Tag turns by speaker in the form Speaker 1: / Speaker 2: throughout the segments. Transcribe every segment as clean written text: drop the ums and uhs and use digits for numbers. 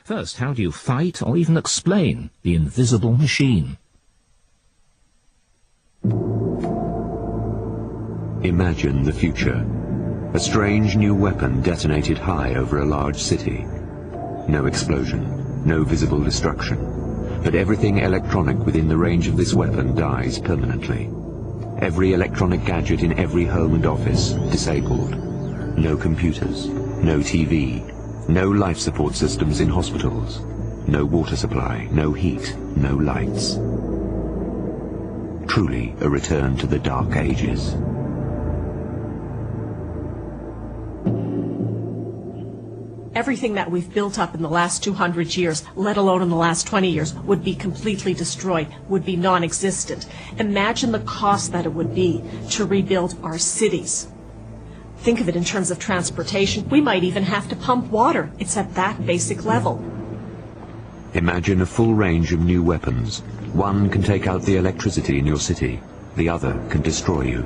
Speaker 1: First, how do you fight or even explain the invisible machine?
Speaker 2: Imagine the future. A strange new weapon detonated high over a large city. No explosion, no visible destruction, but everything electronic within the range of this weapon dies permanently. Every electronic gadget in every home and office disabled. No computers, no TV, no life support systems in hospitals, no water supply, no heat, no lights. Truly a return to the Dark Ages.
Speaker 3: Everything that we've built up in the last 200 years, let alone in the last 20 years, would be completely destroyed, would be non-existent. Imagine the cost that it would be to rebuild our cities. Think of it in terms of transportation. We might even have to pump water. It's at that basic level.
Speaker 2: Imagine a full range of new weapons. One can take out the electricity in your city. The other can destroy you.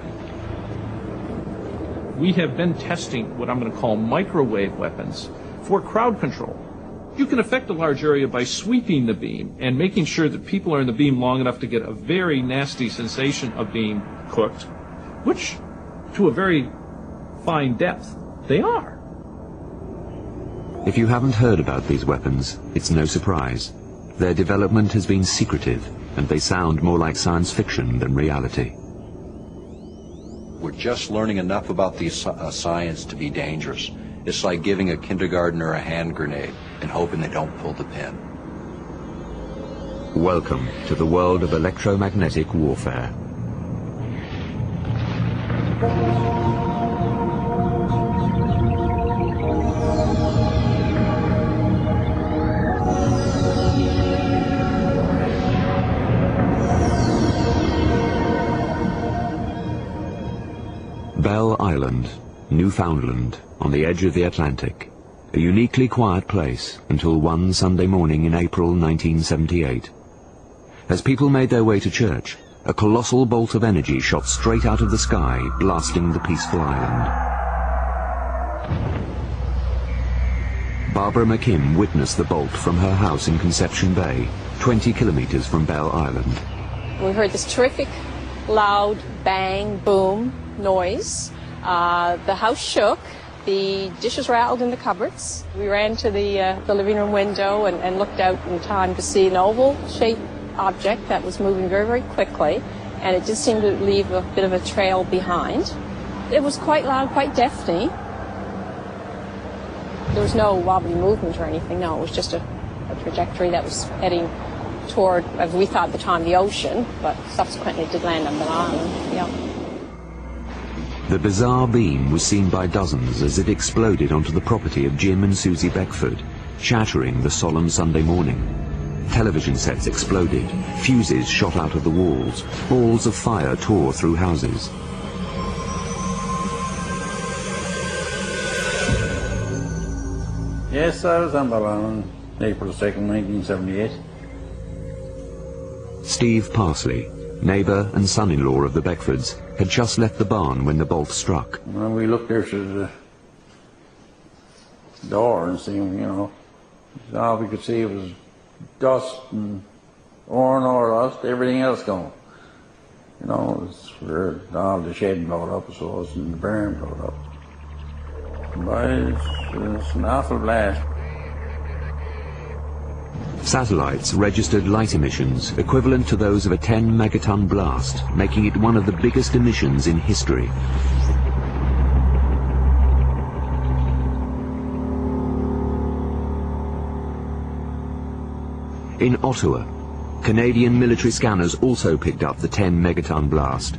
Speaker 4: We have been testing what I'm going to call microwave weapons for crowd control. You can affect a large area by sweeping the beam and making sure that people are in the beam long enough to get a very nasty sensation of being cooked, which, to a very fine depth, they are.
Speaker 2: If you haven't heard about these weapons, it's no surprise. Their development has been secretive, and they sound more like science fiction than reality.
Speaker 5: We're just learning enough about the science to be dangerous. It's like giving a kindergartner a hand grenade and hoping they don't pull the pin.
Speaker 2: Welcome to the world of electromagnetic warfare. Bell Island, Newfoundland, on the edge of the Atlantic. A uniquely quiet place until one Sunday morning in April 1978. As people made their way to church, a colossal bolt of energy shot straight out of the sky, blasting the peaceful island. Barbara McKim witnessed the bolt from her house in Conception Bay, 20 kilometers from Bell Island.
Speaker 6: We heard this terrific, loud bang, boom noise. The house shook. The dishes rattled in the cupboards. We ran to the living room window and looked out in time to see an oval-shaped object that was moving very, very quickly, and it just seemed to leave a bit of a trail behind. It was quite loud, quite deafening. There was no wobbly movement or anything, no, it was just a trajectory that was heading toward, as we thought at the time, the ocean, but subsequently it did land on the island, yeah.
Speaker 2: The bizarre beam was seen by dozens as it exploded onto the property of Jim and Susie Beckford, shattering the solemn Sunday morning. Television sets exploded, fuses shot out of the walls, balls of fire tore through houses.
Speaker 7: Yes, I was on Bell Island, April 2nd, 1978.
Speaker 2: Steve Parsley, neighbour and son-in-law of the Beckfords, had just left the barn when the bolt struck.
Speaker 7: When we looked there through the door and seen, all we could see was dust and ore dust, everything else gone. It's where all the shed blowed up, I suppose, and the barn blowed up. But it's an awful blast.
Speaker 2: Satellites registered light emissions equivalent to those of a 10-megaton blast, making it one of the biggest emissions in history. In Ottawa, Canadian military scanners also picked up the 10-megaton blast.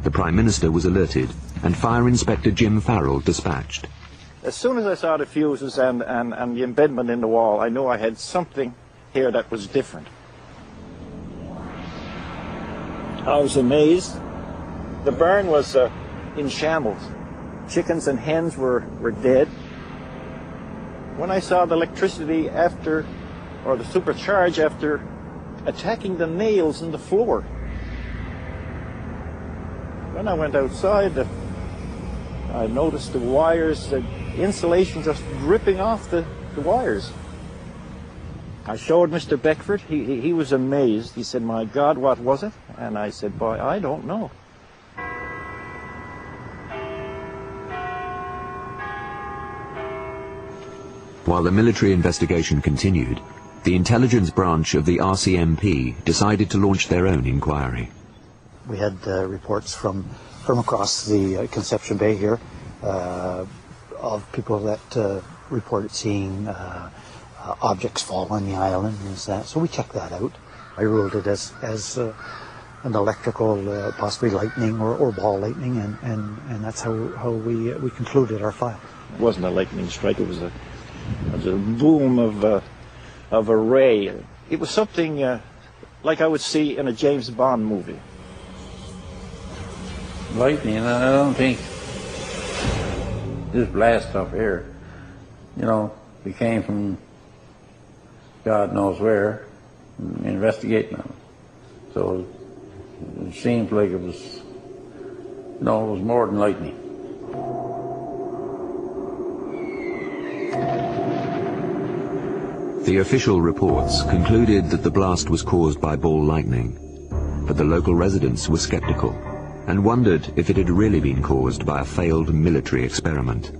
Speaker 2: The Prime Minister was alerted, and Fire Inspector Jim Farrell dispatched.
Speaker 8: As soon as I saw the fuses and the embedment in the wall, I knew I had something here that was different. I was amazed. The barn was in shambles. Chickens and hens were dead. When I saw the electricity after, or the supercharge after attacking the nails in the floor, when I went outside, I noticed the wires, the insulation just ripping off the wires. I showed Mr. Beckford. He was amazed. He said, "My God, what was it?" And I said, "Boy, I don't know."
Speaker 2: While the military investigation continued, the intelligence branch of the RCMP decided to launch their own inquiry.
Speaker 9: We had reports from across the Conception Bay here of people that reported seeing objects fall on the island and that. So we checked that out. I ruled it as an electrical, possibly lightning or ball lightning, and that's how we concluded our file.
Speaker 8: It wasn't a lightning strike. It was a boom of a ray. It was something like I would see in a James Bond movie.
Speaker 7: Lightning, I don't think this blast up here, you know, we came from God knows where, investigating them. So it seems like it was, you know, it was more than lightning.
Speaker 2: The official reports concluded that the blast was caused by ball lightning, but the local residents were skeptical and wondered if it had really been caused by a failed military experiment.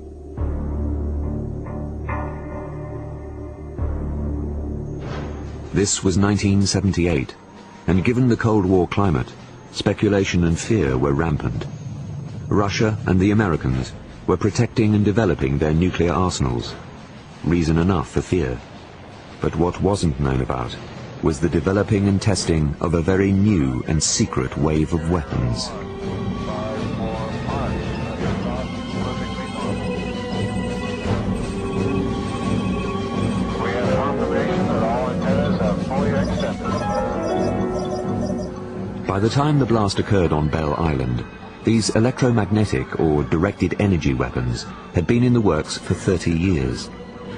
Speaker 2: This was 1978, and given the Cold War climate, speculation and fear were rampant. Russia and the Americans were protecting and developing their nuclear arsenals. Reason enough for fear. But what wasn't known about was the developing and testing of a very new and secret wave of weapons. By the time the blast occurred on Bell Island, these electromagnetic or directed energy weapons had been in the works for 30 years.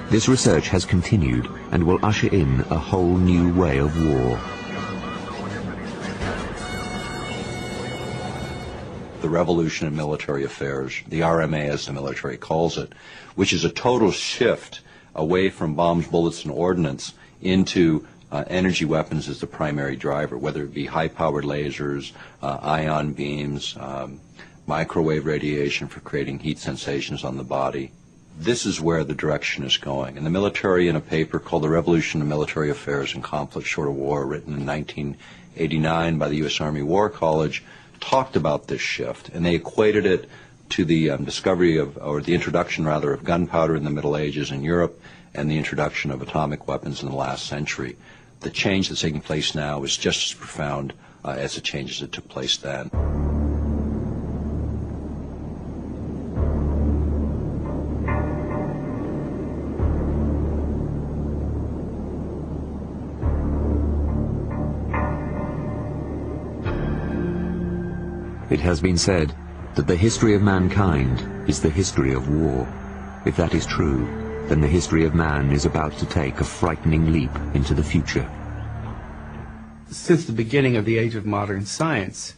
Speaker 2: This research has continued and will usher in a whole new way of war.
Speaker 5: The revolution in military affairs, the RMA as the military calls it, which is a total shift away from bombs, bullets, and ordnance into energy weapons as the primary driver, whether it be high-powered lasers, ion beams, microwave radiation for creating heat sensations on the body. This is where the direction is going. And the military, in a paper called The Revolution in Military Affairs and Conflict Short of War, written in 1989 by the U.S. Army War College, talked about this shift, and they equated it to the discovery of, or the introduction rather, of gunpowder in the Middle Ages in Europe and the introduction of atomic weapons in the last century. The change that's taking place now is just as profound as the changes that took place then.
Speaker 2: It has been said that the history of mankind is the history of war. If that is true, then the history of man is about to take a frightening leap into the future.
Speaker 10: Since the beginning of the age of modern science,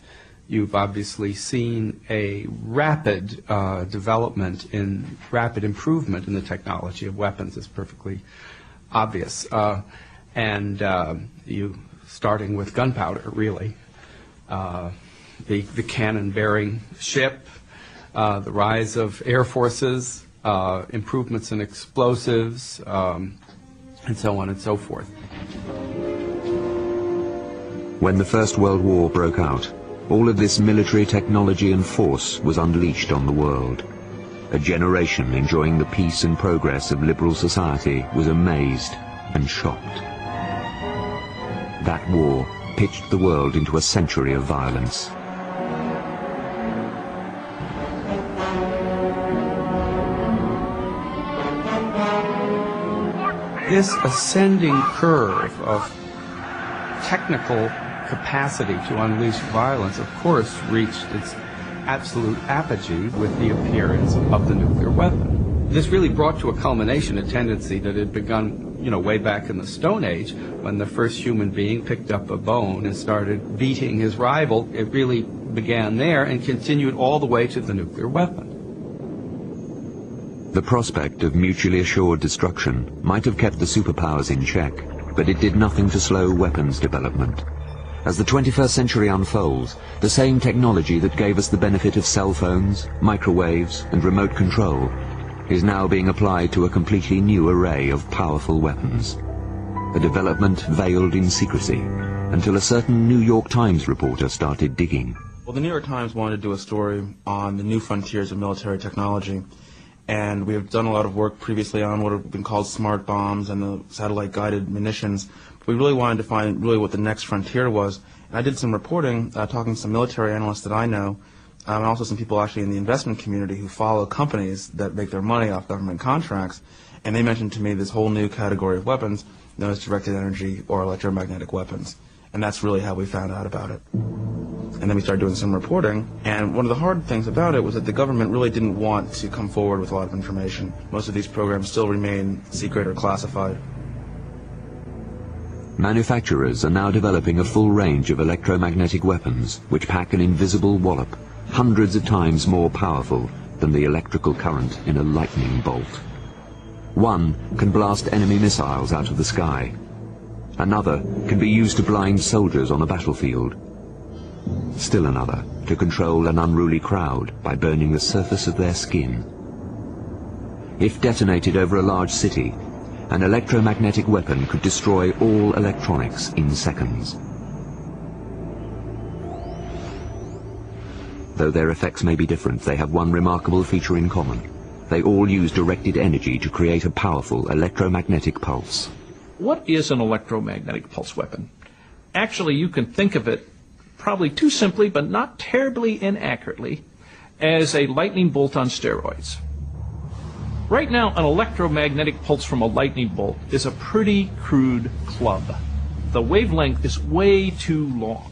Speaker 10: you've obviously seen a rapid development in rapid improvement in the technology of weapons. It's perfectly obvious. You starting with gunpowder, really. The cannon-bearing ship, the rise of air forces, improvements in explosives, and so on and so forth.
Speaker 2: When the First World War broke out, all of this military technology and force was unleashed on the world. A generation enjoying the peace and progress of liberal society was amazed and shocked. That war pitched the world into a century of violence.
Speaker 10: This ascending curve of technical capacity to unleash violence, of course, reached its absolute apogee with the appearance of the nuclear weapon. This really brought to a culmination a tendency that had begun, way back in the Stone Age, when the first human being picked up a bone and started beating his rival. It really began there and continued all the way to the nuclear weapon.
Speaker 2: The prospect of mutually assured destruction might have kept the superpowers in check, but it did nothing to slow weapons development. As the 21st century unfolds, the same technology that gave us the benefit of cell phones, microwaves, and remote control is now being applied to a completely new array of powerful weapons. A development veiled in secrecy until a certain New York Times reporter started digging.
Speaker 11: Well, the New York Times wanted to do a story on the new frontiers of military technology, and we have done a lot of work previously on what have been called smart bombs and the satellite-guided munitions. We really wanted to find really what the next frontier was. And I did some reporting, talking to some military analysts that I know, and also some people actually in the investment community who follow companies that make their money off government contracts, and they mentioned to me this whole new category of weapons known as directed energy or electromagnetic weapons. And that's really how we found out about it. And then we started doing some reporting, and one of the hard things about it was that the government really didn't want to come forward with a lot of information. Most of these programs still remain secret or classified.
Speaker 2: Manufacturers are now developing a full range of electromagnetic weapons which pack an invisible wallop, hundreds of times more powerful than the electrical current in a lightning bolt. One can blast enemy missiles out of the sky. Another can be used to blind soldiers on a battlefield. Still another to control an unruly crowd by burning the surface of their skin. If detonated over a large city, an electromagnetic weapon could destroy all electronics in seconds. Though their effects may be different, they have one remarkable feature in common. They all use directed energy to create a powerful electromagnetic pulse.
Speaker 4: What is an electromagnetic pulse weapon? Actually, you can think of it, probably too simply but not terribly inaccurately, as a lightning bolt on steroids. Right now, an electromagnetic pulse from a lightning bolt is a pretty crude club. The wavelength is way too long.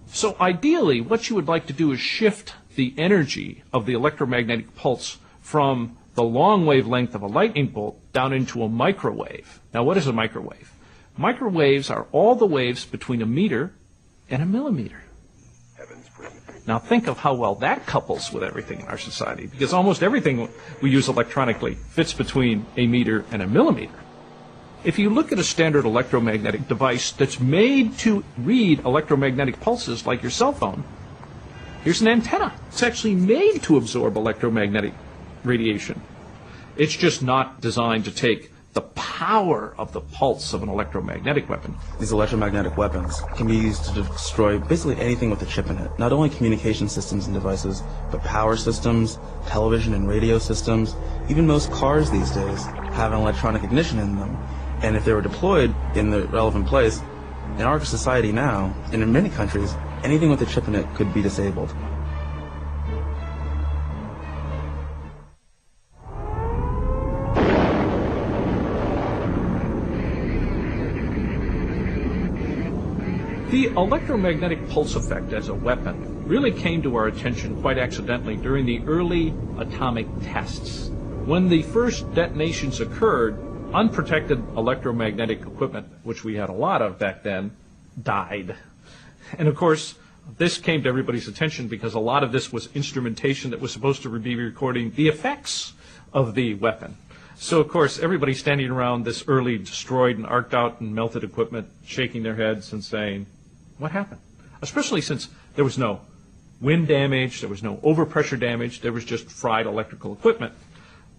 Speaker 4: So ideally, what you would like to do is shift the energy of the electromagnetic pulse from the long wavelength of a lightning bolt down into a microwave. Now, what is a microwave? Microwaves are all the waves between a meter and a millimeter. Now think of how well that couples with everything in our society, because almost everything we use electronically fits between a meter and a millimeter. If you look at a standard electromagnetic device that's made to read electromagnetic pulses like your cell phone, here's an antenna. It's actually made to absorb electromagnetic radiation. It's just not designed to take the power of the pulse of an electromagnetic weapon.
Speaker 11: These electromagnetic weapons can be used to destroy basically anything with a chip in it. Not only communication systems and devices, but power systems, television and radio systems. Even most cars these days have an electronic ignition in them. And if they were deployed in the relevant place, in our society now, and in many countries, anything with a chip in it could be disabled.
Speaker 4: The electromagnetic pulse effect as a weapon really came to our attention quite accidentally during the early atomic tests. When the first detonations occurred, unprotected electromagnetic equipment, which we had a lot of back then, died. And of course, this came to everybody's attention because a lot of this was instrumentation that was supposed to be recording the effects of the weapon. So, of course, everybody standing around this early destroyed and arced out and melted equipment, shaking their heads and saying, what happened? Especially since there was no wind damage, there was no overpressure damage, there was just fried electrical equipment.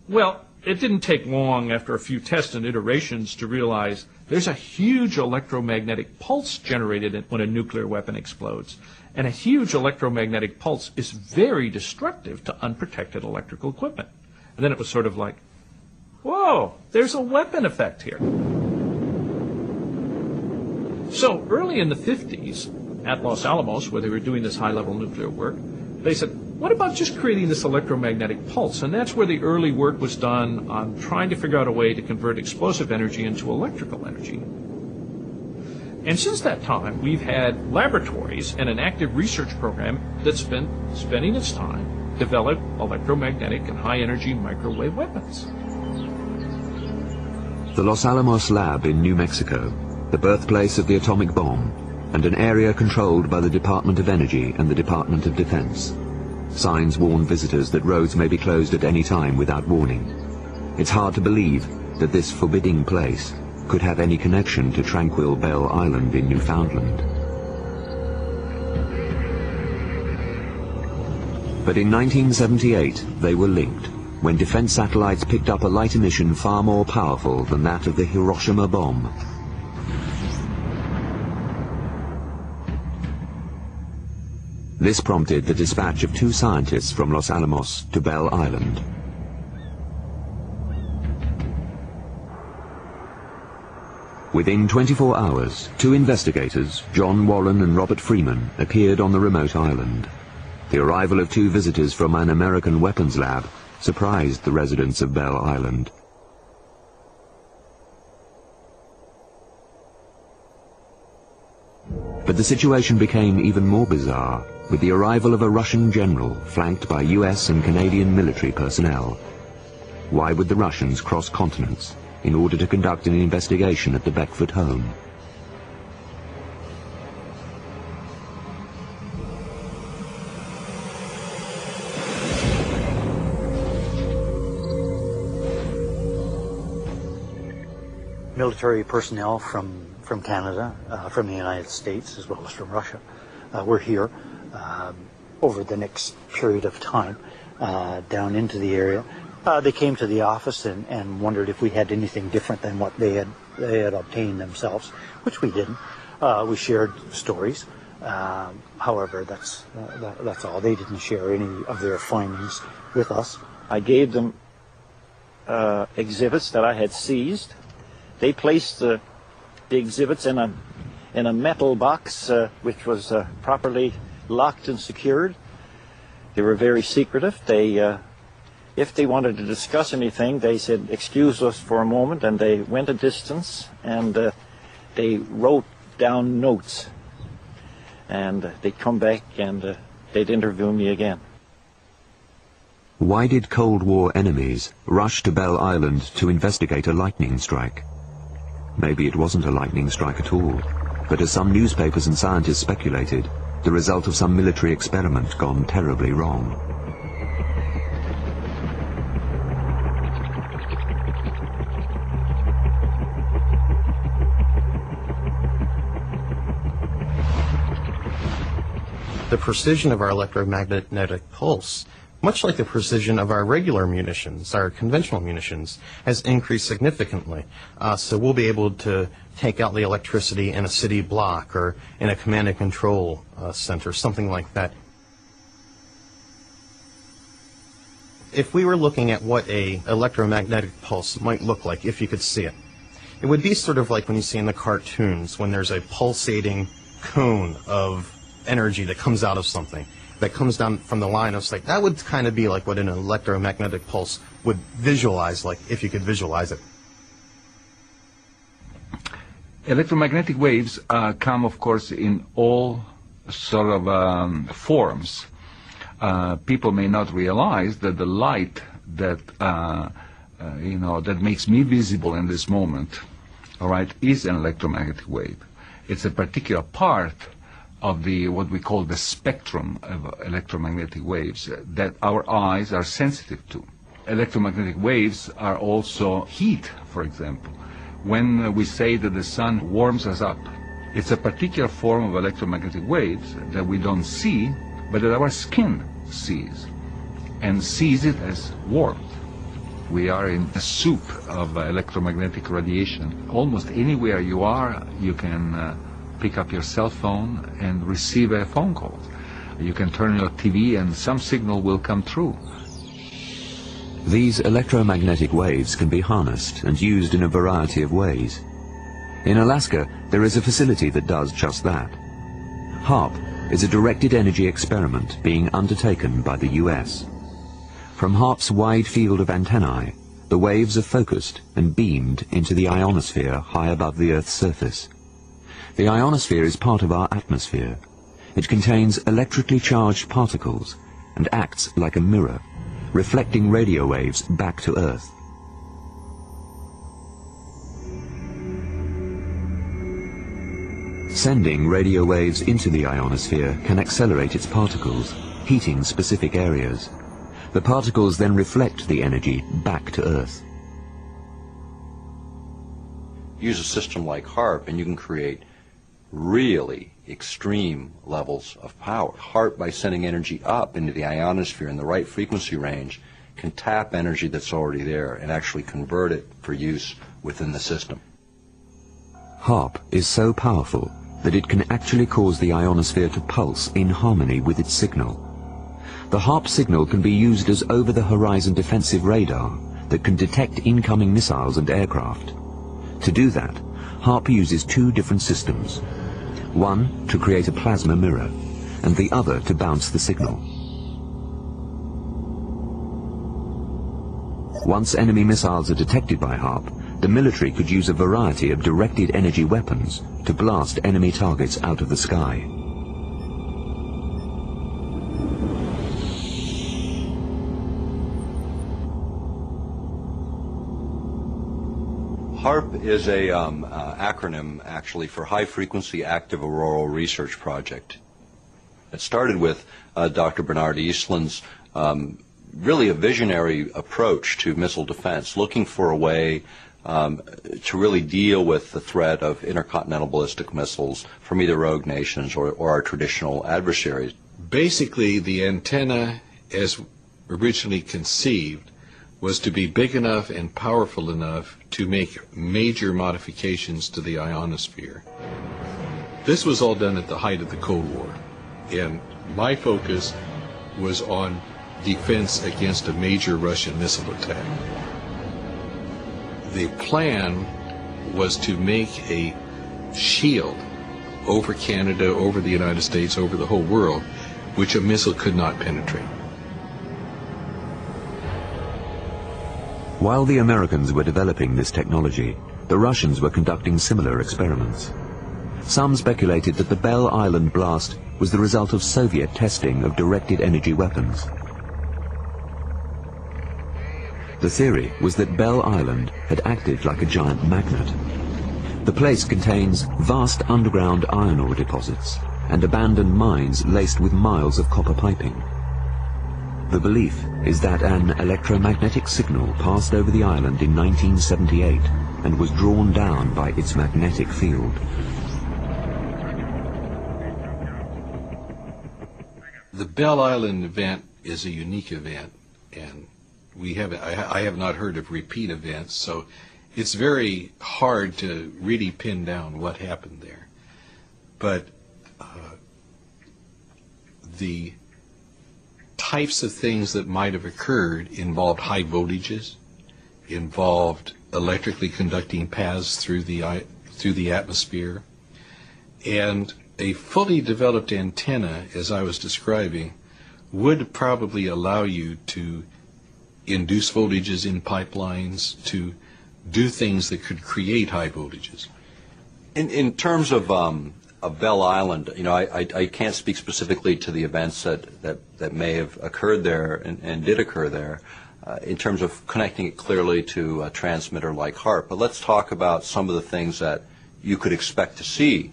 Speaker 4: Well, it didn't take long after a few tests and iterations to realize there's a huge electromagnetic pulse generated when a nuclear weapon explodes. And a huge electromagnetic pulse is very destructive to unprotected electrical equipment. And then it was sort of like, whoa, there's a weapon effect here. So early in the 50s, at Los Alamos, where they were doing this high-level nuclear work, they said, what about just creating this electromagnetic pulse? And that's where the early work was done on trying to figure out a way to convert explosive energy into electrical energy. And since that time, we've had laboratories and an active research program that's been spending its time develop electromagnetic and high-energy microwave weapons.
Speaker 2: The Los Alamos lab in New Mexico, the birthplace of the atomic bomb, and an area controlled by the Department of Energy and the Department of Defense. Signs warn visitors that roads may be closed at any time without warning. It's hard to believe that this forbidding place could have any connection to tranquil Bell Island in Newfoundland. But in 1978, they were linked, when defense satellites picked up a light emission far more powerful than that of the Hiroshima bomb. This prompted the dispatch of 2 scientists from Los Alamos to Bell Island. Within 24 hours, 2 investigators, John Warren and Robert Freeman, appeared on the remote island. The arrival of 2 visitors from an American weapons lab surprised the residents of Bell Island. But the situation became even more bizarre with the arrival of a Russian general flanked by US and Canadian military personnel. Why would the Russians cross continents in order to conduct an investigation at the Beckford home?
Speaker 9: Military personnel from Canada, from the United States, as well as from Russia, were here over the next period of time down into the area. They came to the office and wondered if we had anything different than what they had obtained themselves, which we didn't. We shared stories. However, that's all. They didn't share any of their findings with us.
Speaker 8: I gave them exhibits that I had seized. They placed the exhibits in a metal box which was properly locked and secured. They were very secretive. If they wanted to discuss anything, they said, "Excuse us for a moment," and they went a distance and they wrote down notes. And they'd come back and they'd interview me again.
Speaker 2: Why did Cold War enemies rush to Bell Island to investigate a lightning strike? Maybe it wasn't a lightning strike at all, but as some newspapers and scientists speculated, the result of some military experiment gone terribly wrong.
Speaker 12: The precision of our electromagnetic pulse, much like the precision of our regular munitions, our conventional munitions, has increased significantly. So we'll be able to take out the electricity in a city block or in a command and control center, something like that. If we were looking at what an electromagnetic pulse might look like, if you could see it, it would be sort of like when you see in the cartoons when there's a pulsating cone of energy that comes out of something, that comes down from the line of sight. That would kind of be like what an electromagnetic pulse would visualize like, if you could visualize it.
Speaker 13: Electromagnetic waves come, of course, in all sort of forms. People may not realize that the light that that makes me visible in this moment, all right, is an electromagnetic wave. It's a particular part of what we call the spectrum of electromagnetic waves that our eyes are sensitive to. Electromagnetic waves are also heat, for example. When we say that the sun warms us up, it's a particular form of electromagnetic waves that we don't see, but that our skin sees, and sees it as warmth. We are in a soup of electromagnetic radiation. Almost anywhere you are, you can pick up your cell phone and receive a phone call. You can turn your TV and some signal will come through.
Speaker 2: These electromagnetic waves can be harnessed and used in a variety of ways. In Alaska, there is a facility that does just that. HAARP is a directed energy experiment being undertaken by the US. From HAARP's wide field of antennae, the waves are focused and beamed into the ionosphere high above the Earth's surface. The ionosphere is part of our atmosphere. It contains electrically charged particles and acts like a mirror, reflecting radio waves back to Earth. Sending radio waves into the ionosphere can accelerate its particles, heating specific areas. The particles then reflect the energy back to Earth.
Speaker 5: use a system like HARP and you can create really extreme levels of power. HARP, by sending energy up into the ionosphere in the right frequency range, can tap energy that's already there and actually convert it for use within the system.
Speaker 2: HARP is so powerful that it can actually cause the ionosphere to pulse in harmony with its signal. The HARP signal can be used as over-the-horizon defensive radar that can detect incoming missiles and aircraft. To do that, HARP uses two different systems. One to create a plasma mirror, and the other to bounce the signal. Once enemy missiles are detected by HARP, the military could use a variety of directed energy weapons to blast enemy targets out of the sky.
Speaker 5: HARP is a acronym actually for High Frequency Active Auroral Research Project. It started with Dr. Bernard Eastland's really a visionary approach to missile defense, looking for a way to really deal with the threat of intercontinental ballistic missiles from either rogue nations or our traditional adversaries.
Speaker 14: Basically, the antenna, as originally conceived, was to be big enough and powerful enough to make major modifications to the ionosphere. This was all done at the height of the Cold War, and my focus was on defense against a major Russian missile attack. The plan was to make a shield over Canada, over the United States, over the whole world, which a missile could not penetrate.
Speaker 2: While the Americans were developing this technology, the Russians were conducting similar experiments. Some speculated that the Belle Island blast was the result of Soviet testing of directed energy weapons. The theory was that Belle Island had acted like a giant magnet. The place contains vast underground iron ore deposits and abandoned mines laced with miles of copper piping. The belief is that an electromagnetic signal passed over the island in 1978 and was drawn down by its magnetic field.
Speaker 14: The Belle Island event is a unique event, and I have not heard of repeat events, so it's very hard to really pin down what happened there. But the types of things that might have occurred involved high voltages, involved electrically conducting paths through the atmosphere, and a fully developed antenna, as I was describing, would probably allow you to induce voltages in pipelines, to do things that could create high voltages.
Speaker 5: In terms of Belle Island, you know, I can't speak specifically to the events that may have occurred there and did occur there in terms of connecting it clearly to a transmitter like HARP. But let's talk about some of the things that you could expect to see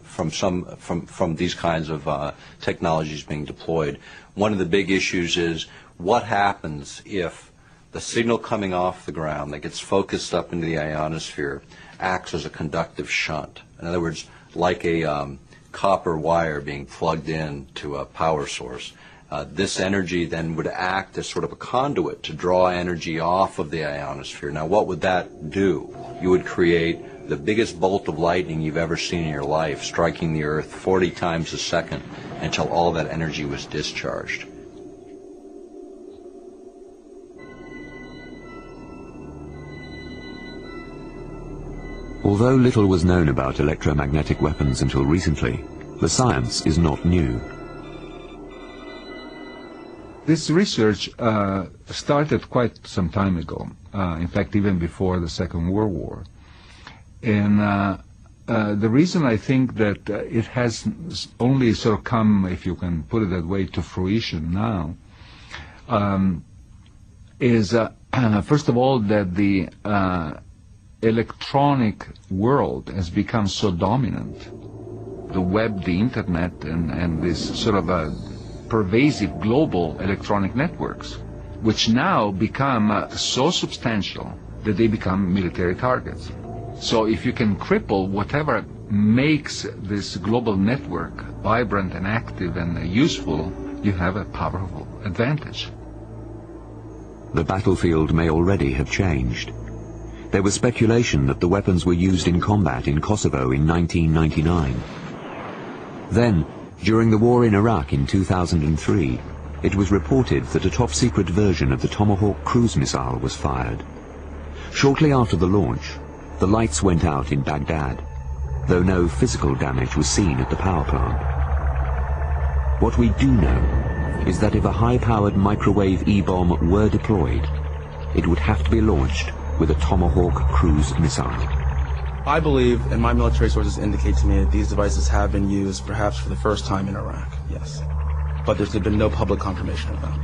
Speaker 5: from these kinds of technologies being deployed. One of the big issues is what happens if the signal coming off the ground that gets focused up into the ionosphere acts as a conductive shunt. In other words, like a copper wire being plugged in to a power source. This energy then would act as sort of a conduit to draw energy off of the ionosphere. Now, what would that do? You would create the biggest bolt of lightning you've ever seen in your life, striking the Earth 40 times a second until all that energy was discharged.
Speaker 2: Although little was known about electromagnetic weapons until recently, the science is not new.
Speaker 13: This research started quite some time ago, in fact even before the Second World War. And the reason I think that it has only sort of come, if you can put it that way, to fruition now, is first of all that the electronic world has become so dominant. The web, the internet, and this sort of a pervasive global electronic networks, which now become so substantial that they become military targets. So if you can cripple whatever makes this global network vibrant and active and useful, you have a powerful advantage.
Speaker 2: The battlefield may already have changed. There was speculation that the weapons were used in combat in Kosovo in 1999. Then, during the war in Iraq in 2003, it was reported that a top-secret version of the Tomahawk cruise missile was fired. Shortly after the launch, the lights went out in Baghdad, though no physical damage was seen at the power plant. What we do know is that if a high-powered microwave E-bomb were deployed, it would have to be launched with a Tomahawk cruise missile.
Speaker 11: I believe, and my military sources indicate to me, that these devices have been used perhaps for the first time in Iraq, yes. But there's been no public confirmation of that.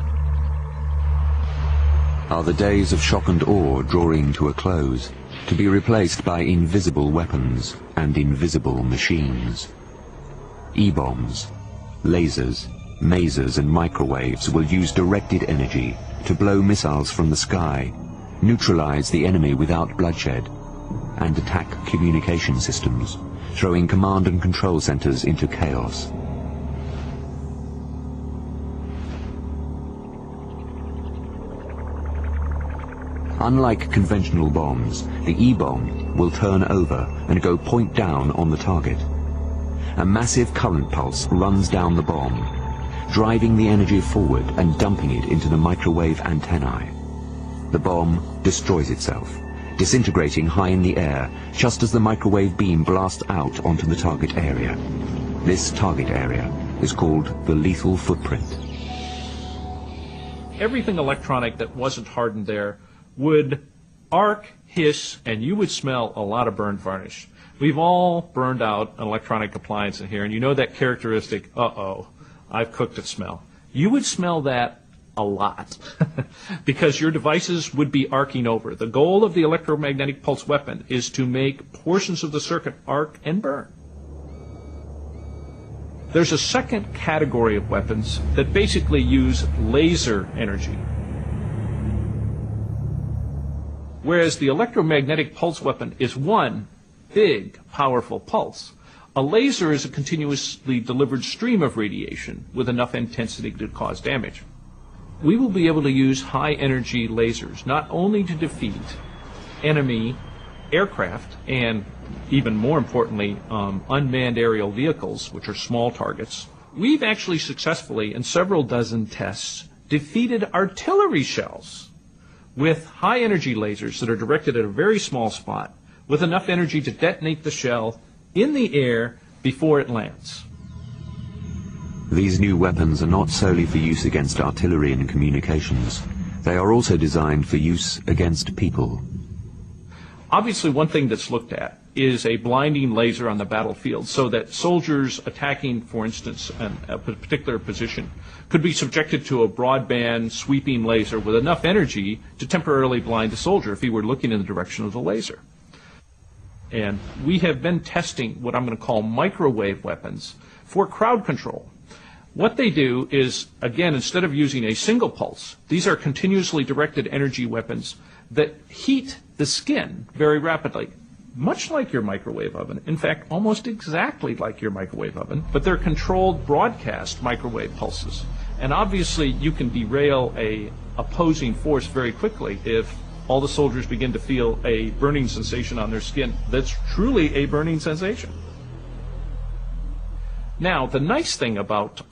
Speaker 2: Are the days of shock and awe drawing to a close, to be replaced by invisible weapons and invisible machines? E-bombs, lasers, masers and microwaves will use directed energy to blow missiles from the sky, neutralize the enemy without bloodshed, and attack communication systems, throwing command and control centers into chaos. Unlike conventional bombs, the E-bomb will turn over and go point down on the target. A massive current pulse runs down the bomb, driving the energy forward and dumping it into the microwave antennae. The bomb destroys itself, disintegrating high in the air just as the microwave beam blasts out onto the target area. This target area is called the lethal footprint.
Speaker 4: Everything electronic that wasn't hardened there would arc, hiss, and you would smell a lot of burned varnish. We've all burned out an electronic appliance in here, and you know that characteristic, uh-oh, I've cooked it smell. You would smell that a lot because your devices would be arcing over. The goal of the electromagnetic pulse weapon is to make portions of the circuit arc and burn. There's a second category of weapons that basically use laser energy. Whereas the electromagnetic pulse weapon is one big, powerful pulse, a laser is a continuously delivered stream of radiation with enough intensity to cause damage. We will be able to use high-energy lasers not only to defeat enemy aircraft and, even more importantly, unmanned aerial vehicles, which are small targets. We've actually successfully, in several dozen tests, defeated artillery shells with high-energy lasers that are directed at a very small spot with enough energy to detonate the shell in the air before it lands.
Speaker 2: These new weapons are not solely for use against artillery and communications. They are also designed for use against people.
Speaker 4: Obviously, one thing that's looked at is a blinding laser on the battlefield so that soldiers attacking, for instance, a particular position could be subjected to a broadband sweeping laser with enough energy to temporarily blind the soldier if he were looking in the direction of the laser. And we have been testing what I'm going to call microwave weapons for crowd control. What they do is, again, instead of using a single pulse, these are continuously directed energy weapons that heat the skin very rapidly, much like your microwave oven. In fact, almost exactly like your microwave oven, but they're controlled broadcast microwave pulses. And obviously, you can derail a opposing force very quickly if all the soldiers begin to feel a burning sensation on their skin. That's truly a burning sensation. Now, the nice thing about,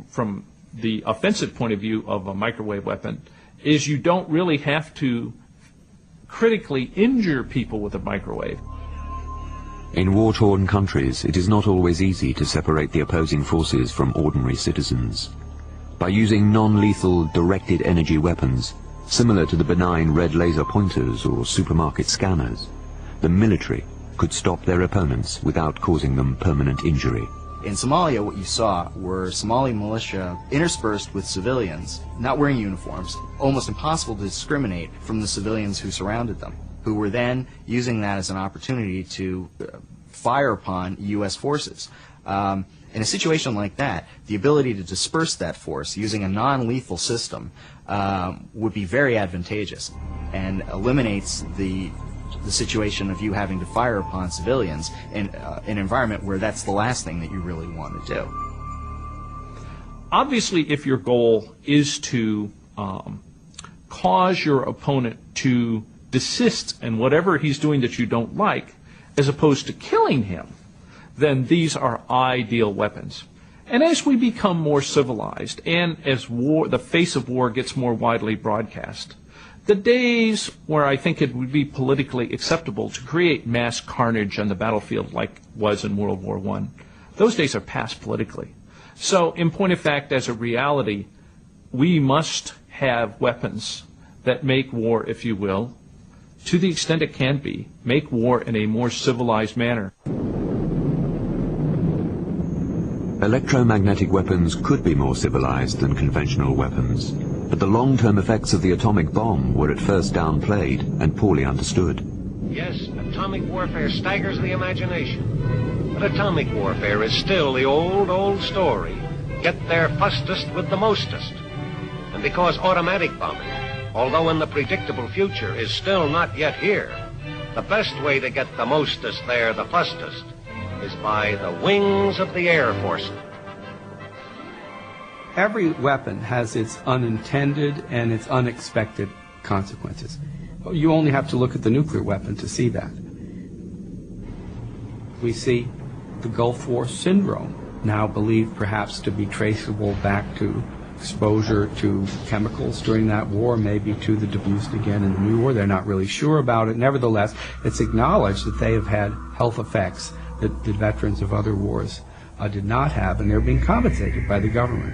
Speaker 4: from the offensive point of view of a microwave weapon, is you don't really have to critically injure people with a microwave.
Speaker 2: In war-torn countries, it is not always easy to separate the opposing forces from ordinary citizens. By using non-lethal directed energy weapons, similar to the benign red laser pointers or supermarket scanners, the military could stop their opponents without causing them permanent injury.
Speaker 15: In Somalia, what you saw were Somali militia interspersed with civilians, not wearing uniforms, almost impossible to discriminate from the civilians who surrounded them, who were then using that as an opportunity to fire upon U.S. forces. In a situation like that, the ability to disperse that force using a non-lethal system would be very advantageous and eliminates the the situation of you having to fire upon civilians in an environment where that's the last thing that you really want to do.
Speaker 4: Obviously, if your goal is to cause your opponent to desist in whatever he's doing that you don't like, as opposed to killing him, then these are ideal weapons. And as we become more civilized, and as the face of war gets more widely broadcast, the days where I think it would be politically acceptable to create mass carnage on the battlefield like was in World War I, those days are past politically. So, in point of fact, as a reality, we must have weapons that make war, if you will, to the extent it can be, make war in a more civilized manner.
Speaker 2: Electromagnetic weapons could be more civilized than conventional weapons, but the long-term effects of the atomic bomb were at first downplayed and poorly understood.
Speaker 16: Yes, atomic warfare staggers the imagination, but atomic warfare is still the old story. Get there fastest with the mostest. And because automatic bombing, although in the predictable future, is still not yet here, the best way to get the mostest there the fastest is by the wings of the Air Force.
Speaker 10: Every weapon has its unintended and its unexpected consequences. You only have to look at the nuclear weapon to see that. We see the Gulf War syndrome, now believed perhaps to be traceable back to exposure to chemicals during that war, maybe to the used again in the new war. They're not really sure about it. Nevertheless, it's acknowledged that they have had health effects that the veterans of other wars did not have, and they're being compensated by the government.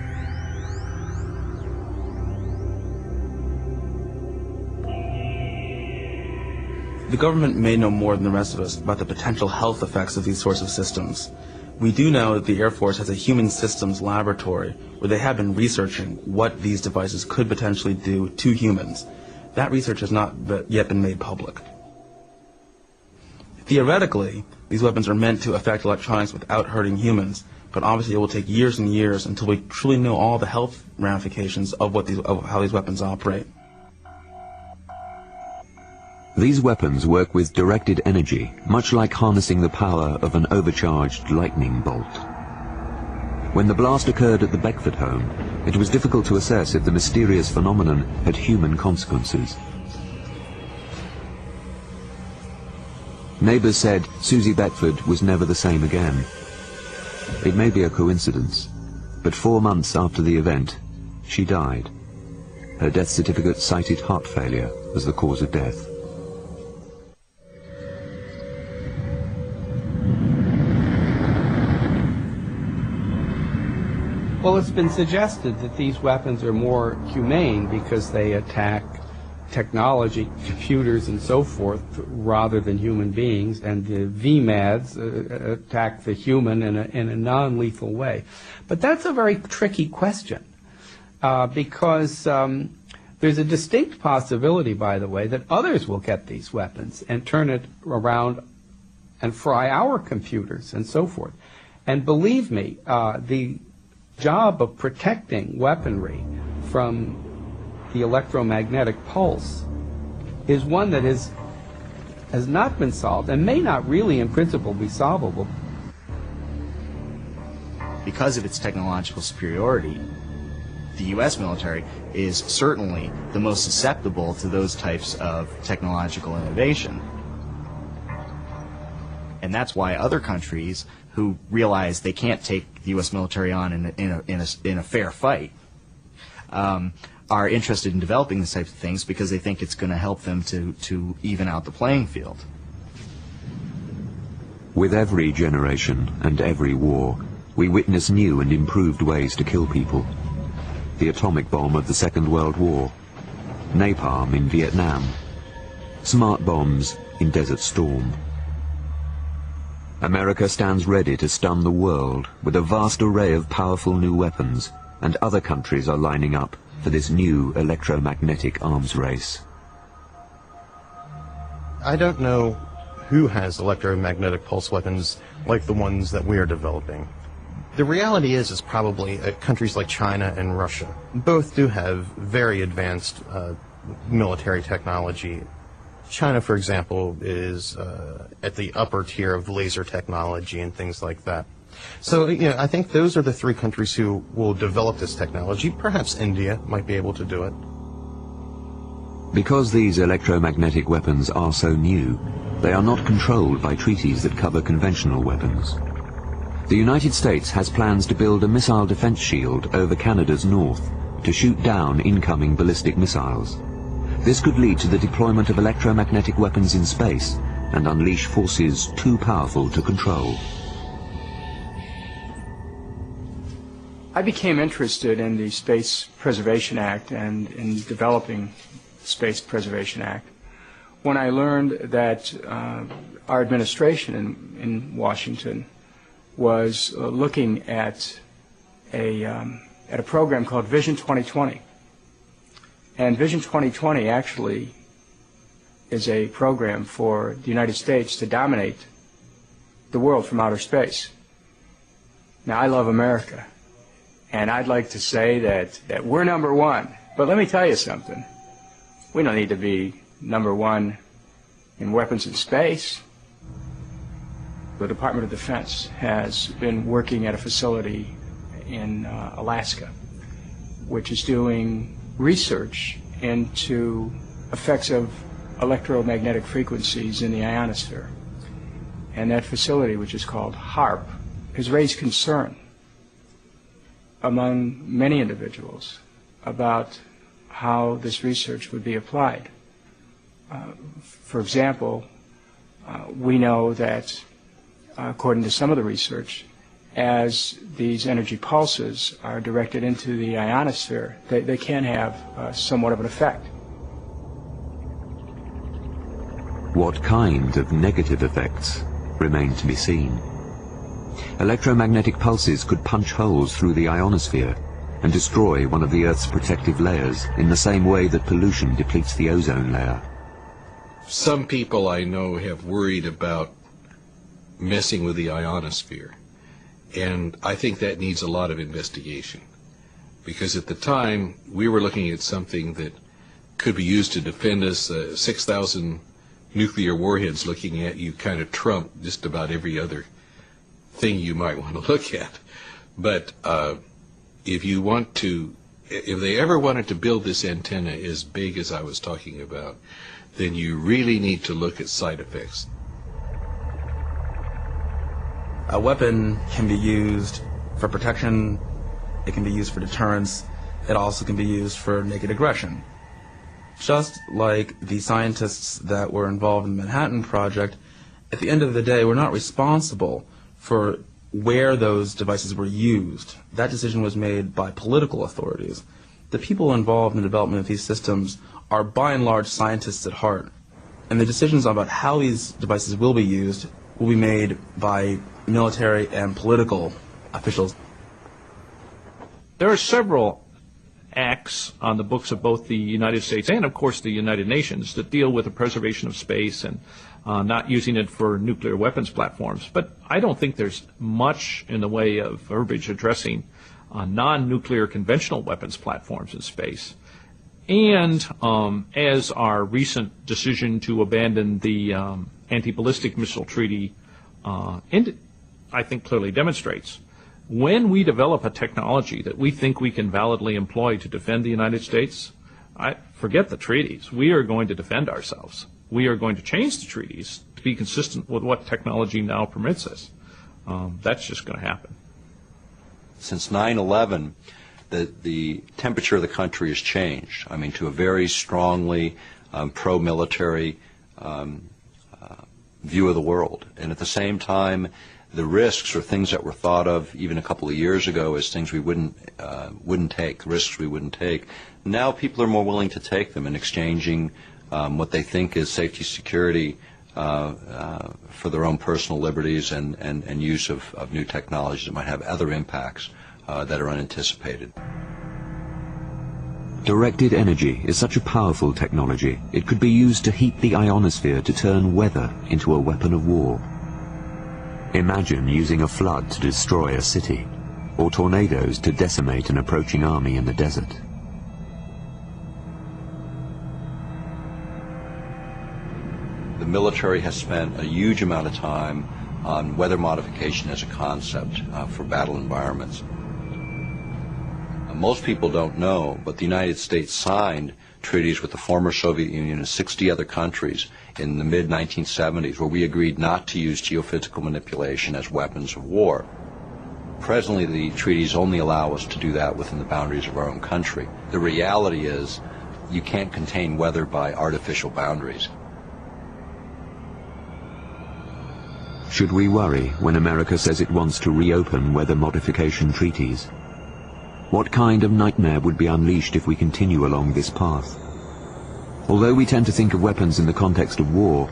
Speaker 11: The government may know more than the rest of us about the potential health effects of these sorts of systems. We do know that the Air Force has a human systems laboratory where they have been researching what these devices could potentially do to humans. That research has not yet been made public. Theoretically, these weapons are meant to affect electronics without hurting humans, but obviously it will take years and years until we truly know all the health ramifications of how these weapons operate.
Speaker 2: These weapons work with directed energy, much like harnessing the power of an overcharged lightning bolt. When the blast occurred at the Beckford home, it was difficult to assess if the mysterious phenomenon had human consequences. Neighbors said Susie Beckford was never the same again. It may be a coincidence, but 4 months after the event, she died. Her death certificate cited heart failure as the cause of death.
Speaker 10: Well, it's been suggested that these weapons are more humane because they attack technology, computers and so forth, rather than human beings, and the VMADs attack the human in a non-lethal way. But that's a very tricky question because there's a distinct possibility, by the way, that others will get these weapons and turn it around and fry our computers and so forth. And believe me, the job of protecting weaponry from the electromagnetic pulse is one that has not been solved and may not really in principle be solvable.
Speaker 15: Because of its technological superiority, the U.S. military is certainly the most susceptible to those types of technological innovation. And that's why other countries who realize they can't take the U.S. military on in a fair fight are interested in developing these types of things because they think it's going to help them to even out the playing field.
Speaker 2: With every generation and every war, we witness new and improved ways to kill people. The atomic bomb of the Second World War, napalm in Vietnam, smart bombs in Desert Storm. America stands ready to stun the world with a vast array of powerful new weapons, and other countries are lining up for this new electromagnetic arms race.
Speaker 12: I don't know who has electromagnetic pulse weapons like the ones that we are developing. The reality is probably countries like China and Russia. Both do have very advanced military technology. China, for example, is at the upper tier of laser technology and things like that. So, I think those are the three countries who will develop this technology. Perhaps India might be able to do it.
Speaker 2: Because these electromagnetic weapons are so new, they are not controlled by treaties that cover conventional weapons. The United States has plans to build a missile defense shield over Canada's north to shoot down incoming ballistic missiles. This could lead to the deployment of electromagnetic weapons in space and unleash forces too powerful to control.
Speaker 17: I became interested in the Space Preservation Act and in developing the Space Preservation Act when I learned that our administration in Washington was looking at a program called Vision 2020. And Vision 2020 actually is a program for the United States to dominate the world from outer space. Now, I love America, and I'd like to say that we're number one. But let me tell you something. We don't need to be number one in weapons in space. The Department of Defense has been working at a facility in Alaska, which is doing research into effects of electromagnetic frequencies in the ionosphere. And that facility, which is called HAARP, has raised concern among many individuals about how this research would be applied. For example, we know that, according to some of the research, as these energy pulses are directed into the ionosphere, they can have somewhat of an effect.
Speaker 2: What kind of negative effects remain to be seen. Electromagnetic pulses could punch holes through the ionosphere and destroy one of the Earth's protective layers in the same way that pollution depletes the ozone layer.
Speaker 14: Some people I know have worried about messing with the ionosphere. And I think that needs a lot of investigation, because at the time we were looking at something that could be used to defend us. 6,000 nuclear warheads looking at you kind of trump just about every other thing you might want to look at. But if they ever wanted to build this antenna as big as I was talking about, then you really need to look at side effects.
Speaker 11: A weapon can be used for protection, it can be used for deterrence, it also can be used for naked aggression. Just like the scientists that were involved in the Manhattan Project, at the end of the day, we're not responsible for where those devices were used. That decision was made by political authorities. The people involved in the development of these systems are by and large scientists at heart, and the decisions about how these devices will be used will be made by military and political officials.
Speaker 4: There are several acts on the books of both the United States and, of course, the United Nations that deal with the preservation of space and not using it for nuclear weapons platforms. But I don't think there's much in the way of verbiage addressing non-nuclear conventional weapons platforms in space. And as our recent decision to abandon the anti-ballistic missile treaty I think clearly demonstrates, when we develop a technology that we think we can validly employ to defend the United States, forget the treaties. We are going to defend ourselves. We are going to change the treaties to be consistent with what technology now permits us. That's just going to happen.
Speaker 5: Since 9/11, the temperature of the country has changed. I mean, to a very strongly pro-military view of the world. And at the same time, the risks or things that were thought of even a couple of years ago as things we wouldn't take, risks we wouldn't take, now people are more willing to take them in exchanging what they think is safety, security for their own personal liberties and use of new technologies that might have other impacts that are unanticipated.
Speaker 2: Directed energy is such a powerful technology, it could be used to heat the ionosphere to turn weather into a weapon of war. Imagine using a flood to destroy a city, or tornadoes to decimate an approaching army in the desert.
Speaker 5: The military has spent a huge amount of time on weather modification as a concept for battle environments. Most people don't know, but the United States signed treaties with the former Soviet Union and 60 other countries in the mid-1970s where we agreed not to use geophysical manipulation as weapons of war. Presently, the treaties only allow us to do that within the boundaries of our own country. The reality is you can't contain weather by artificial boundaries.
Speaker 2: Should we worry when America says it wants to reopen weather modification treaties? What kind of nightmare would be unleashed if we continue along this path? Although we tend to think of weapons in the context of war,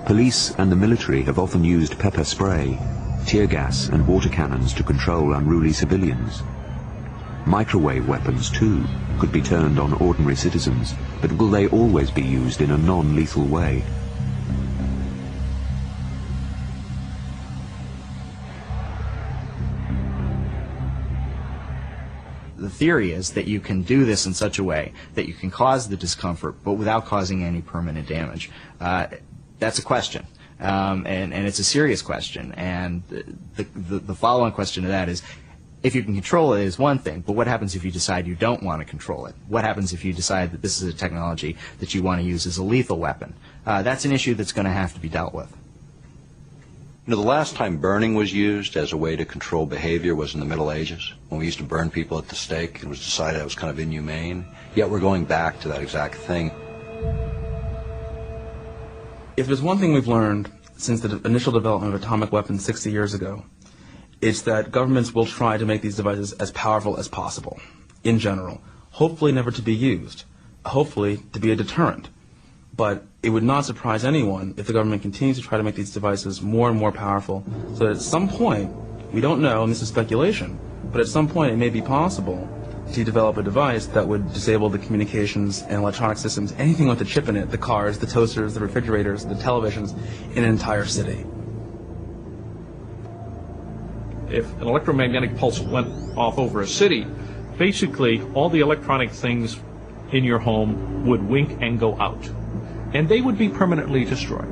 Speaker 2: police and the military have often used pepper spray, tear gas and water cannons to control unruly civilians. Microwave weapons, too, could be turned on ordinary citizens, but will they always be used in a non-lethal way?
Speaker 15: The theory is that you can do this in such a way that you can cause the discomfort, but without causing any permanent damage. That's a question, and it's a serious question. And the follow-on question to that is, if you can control it is one thing, but what happens if you decide you don't want to control it? What happens if you decide that this is a technology that you want to use as a lethal weapon? That's an issue that's going to have to be dealt with.
Speaker 5: You know, the last time burning was used as a way to control behavior was in the Middle Ages, when we used to burn people at the stake. It was decided it was kind of inhumane. Yet we're going back to that exact thing.
Speaker 11: If there's one thing we've learned since the initial development of atomic weapons 60 years ago, it's that governments will try to make these devices as powerful as possible, in general. Hopefully never to be used. Hopefully to be a deterrent. But it would not surprise anyone if the government continues to try to make these devices more and more powerful, so that at some point, we don't know, and this is speculation, but at some point it may be possible to develop a device that would disable the communications and electronic systems, anything with a chip in it, the cars, the toasters, the refrigerators, the televisions, in an entire city.
Speaker 4: If an electromagnetic pulse went off over a city, basically all the electronic things in your home would wink and go out, and they would be permanently destroyed.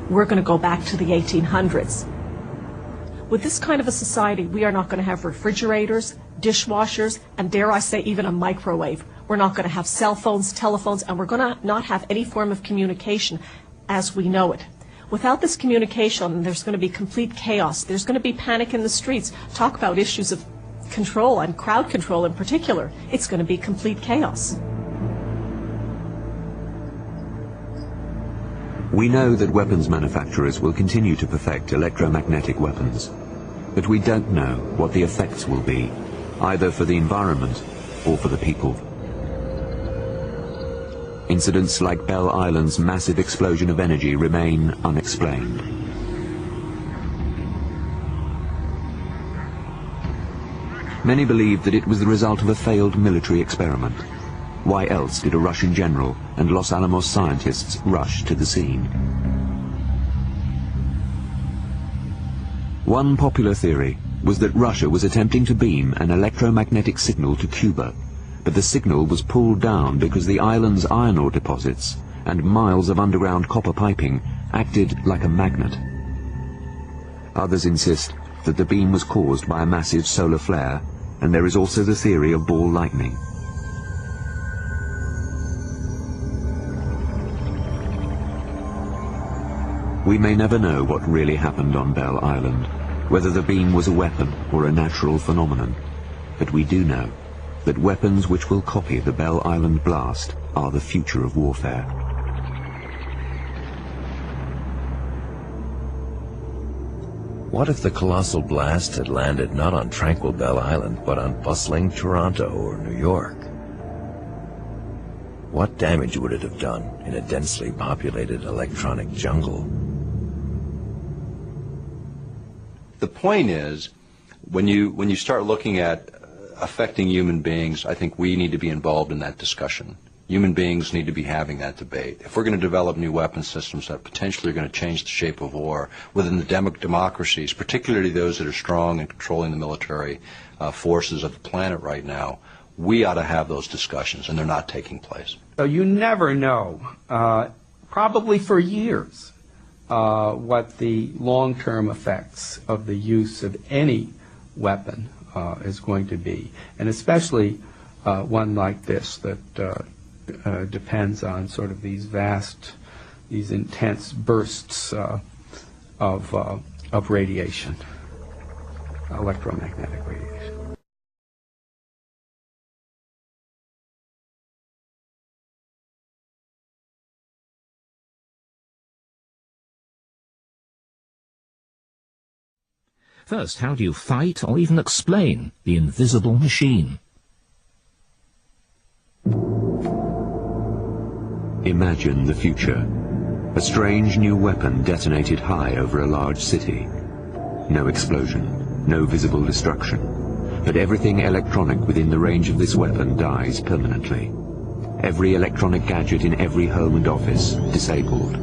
Speaker 3: We're going to go back to the 1800s. With this kind of a society, we are not going to have refrigerators, dishwashers, and dare I say even a microwave. We're not going to have cell phones, telephones, and we're going to not have any form of communication as we know it. Without this communication, there's going to be complete chaos. There's going to be panic in the streets. Talk about issues of control and crowd control in particular. It's going to be complete chaos.
Speaker 2: We know that weapons manufacturers will continue to perfect electromagnetic weapons, but we don't know what the effects will be, either for the environment or for the people. Incidents like Bell Island's massive explosion of energy remain unexplained. Many believe that it was the result of a failed military experiment. Why else did a Russian general and Los Alamos scientists rush to the scene? One popular theory was that Russia was attempting to beam an electromagnetic signal to Cuba, but the signal was pulled down because the island's iron ore deposits and miles of underground copper piping acted like a magnet. Others insist that the beam was caused by a massive solar flare, and there is also the theory of ball lightning. We may never know what really happened on Bell Island, whether the beam was a weapon or a natural phenomenon, but we do know that weapons which will copy the Bell Island blast are the future of warfare.
Speaker 18: What if the colossal blast had landed not on tranquil Bell Island, but on bustling Toronto or New York? What damage would it have done in a densely populated electronic jungle?
Speaker 5: The point is, when you start looking at affecting human beings, I think we need to be involved in that discussion. Human beings need to be having that debate. If we're going to develop new weapon systems that potentially are going to change the shape of war within the democracies, particularly those that are strong in controlling the military forces of the planet right now, we ought to have those discussions, and they're not taking place.
Speaker 10: So you never know probably for years, what the long-term effects of the use of any weapon is going to be, and especially one like this that depends on sort of these intense bursts of radiation, electromagnetic radiation.
Speaker 1: First, how do you fight or even explain the invisible machine?
Speaker 2: Imagine the future. A strange new weapon detonated high over a large city. No explosion, no visible destruction, but everything electronic within the range of this weapon dies permanently. Every electronic gadget in every home and office disabled.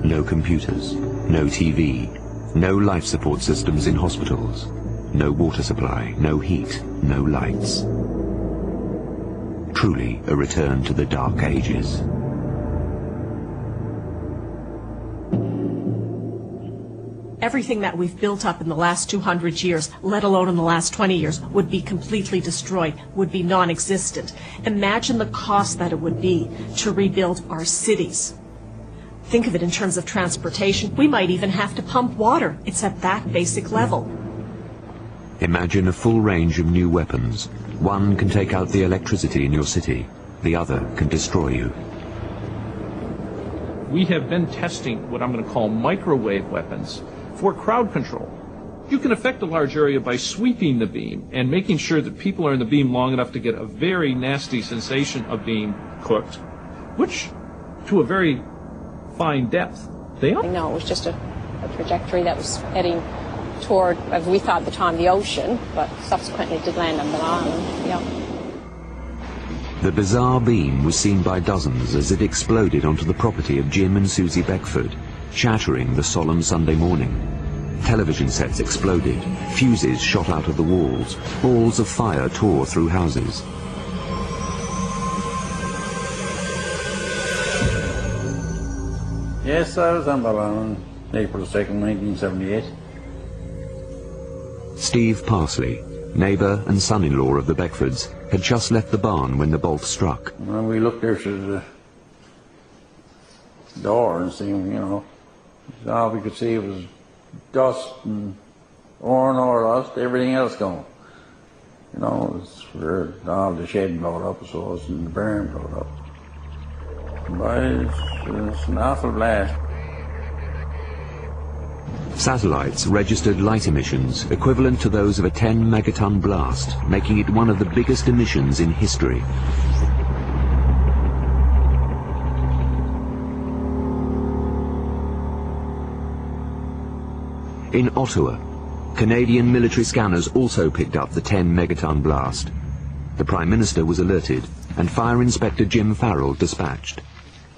Speaker 2: No computers, no TV, no life support systems in hospitals, no water supply, no heat, no lights. Truly a return to the Dark Ages.
Speaker 3: Everything that we've built up in the last 200 years, let alone in the last 20 years, would be completely destroyed, would be non-existent. Imagine the cost that it would be to rebuild our cities. Think of it in terms of transportation. We might even have to pump water. It's at that basic level.
Speaker 2: Imagine a full range of new weapons. One can take out the electricity in your city. The other can destroy you.
Speaker 4: We have been testing what I'm going to call microwave weapons for crowd control. You can affect a large area by sweeping the beam and making sure that people are in the beam long enough to get a very nasty sensation of being cooked, which, to a very fine depth, they are.
Speaker 6: No, it was just a trajectory that was heading toward, as we thought at the time, the ocean, but subsequently did land on the island. Yeah.
Speaker 2: The bizarre beam was seen by dozens as it exploded onto the property of Jim and Susie Beckford, shattering the solemn Sunday morning. Television sets exploded, fuses shot out of the walls, balls of fire tore through houses.
Speaker 7: Yes, I was on Balloon, April 2nd, 1978.
Speaker 2: Steve Parsley, neighbour and son-in-law of the Beckfords, had just left the barn when the bolt struck.
Speaker 7: When we looked there through the door and seen, all we could see was dust and ore rust, everything else gone. It's where all the shed blowed up, so it was in the barn blowed up. But it's an awful blast.
Speaker 2: Satellites registered light emissions equivalent to those of a 10 megaton blast, making it one of the biggest emissions in history. In Ottawa, Canadian military scanners also picked up the 10 megaton blast. The Prime Minister was alerted, and Fire Inspector Jim Farrell dispatched.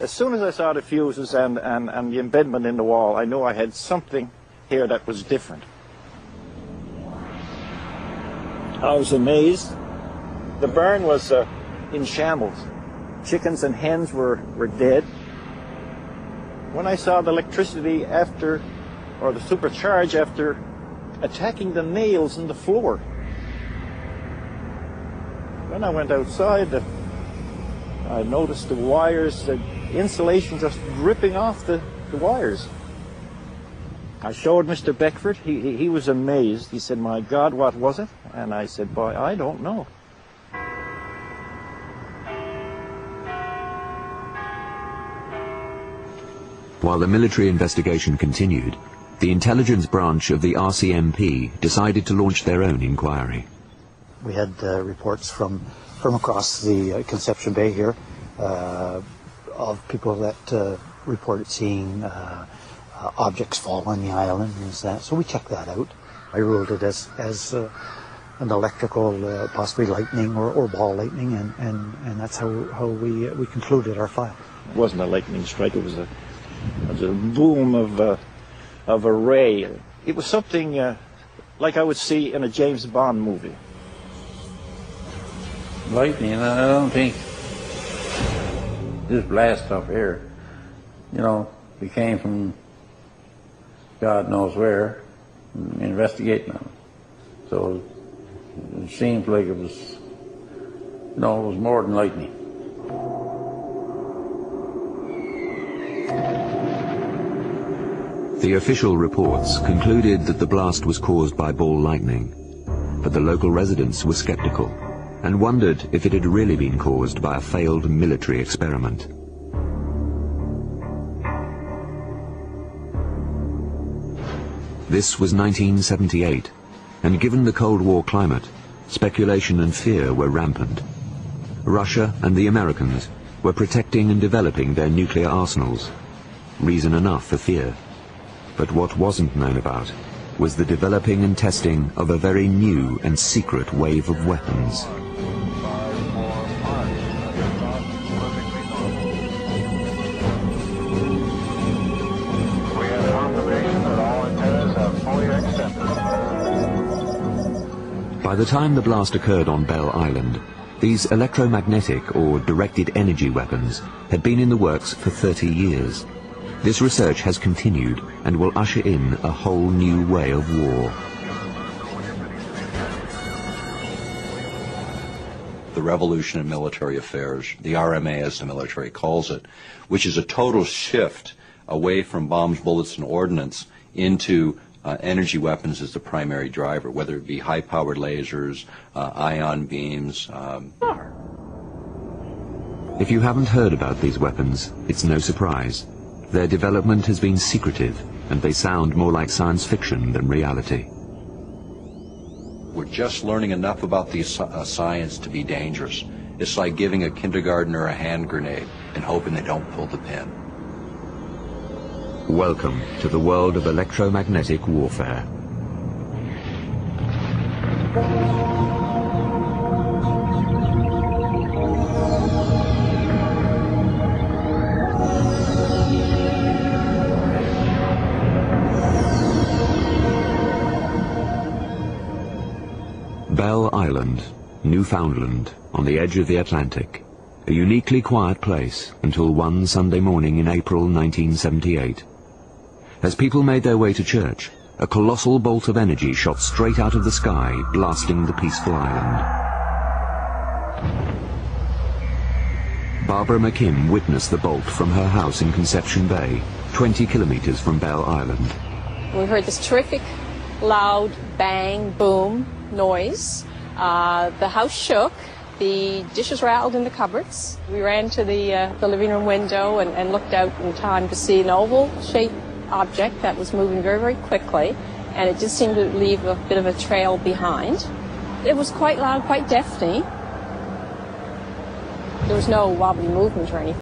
Speaker 8: As soon as I saw the fuses and the embedment in the wall, I knew I had something here that was different. I was amazed. The barn was in shambles. Chickens and hens were dead. When I saw the electricity after, or the supercharge after attacking the nails in the floor. When I went outside, I noticed the wires, the insulation just dripping off the wires. I showed Mr. Beckford. He was amazed. He said, "My God, what was it?" And I said, "Boy, I don't know."
Speaker 2: While the military investigation continued, the intelligence branch of the RCMP decided to launch their own inquiry.
Speaker 9: We had reports from across the Conception Bay here of people that reported seeing objects fall on the island and that. So we checked that out. I ruled it as an electrical, possibly lightning or ball lightning, and that's how we concluded our file.
Speaker 8: It wasn't a lightning strike. It was a boom of a ray. It was something like I would see in a James Bond movie.
Speaker 7: Lightning, I don't think. This blast up here, you know, we came from God knows where, investigating them. So it seems like it was, you know, it was more than lightning.
Speaker 2: The official reports concluded that the blast was caused by ball lightning, but the local residents were skeptical and wondered if it had really been caused by a failed military experiment. This was 1978, and given the Cold War climate, speculation and fear were rampant. Russia and the Americans were protecting and developing their nuclear arsenals. Reason enough for fear. But what wasn't known about was the developing and testing of a very new and secret wave of weapons. By the time the blast occurred on Bell Island, these electromagnetic or directed energy weapons had been in the works for 30 years. This research has continued and will usher in a whole new way of war.
Speaker 5: The revolution in military affairs, the RMA as the military calls it, which is a total shift away from bombs, bullets, and ordnance into energy weapons as the primary driver, whether it be high-powered lasers, ion beams.
Speaker 2: If you haven't heard about these weapons, it's no surprise. Their development has been secretive, and they sound more like science fiction than reality.
Speaker 5: We're just learning enough about the science to be dangerous. It's like giving a kindergartner a hand grenade and hoping they don't pull the pin.
Speaker 2: Welcome to the world of electromagnetic warfare. Bell Island, Newfoundland, on the edge of the Atlantic. A uniquely quiet place until one Sunday morning in April 1978. As people made their way to church, a colossal bolt of energy shot straight out of the sky, blasting the peaceful island. Barbara McKim witnessed the bolt from her house in Conception Bay, 20 kilometers from Bell Island.
Speaker 6: We heard this terrific, loud bang, boom noise. The house shook. The dishes rattled in the cupboards. We ran to the living room window and looked out in time to see an oval-shaped object that was moving very, very quickly, and it just seemed to leave a bit of a trail behind. It was quite loud, quite deafening. There was no wobbly movement or anything.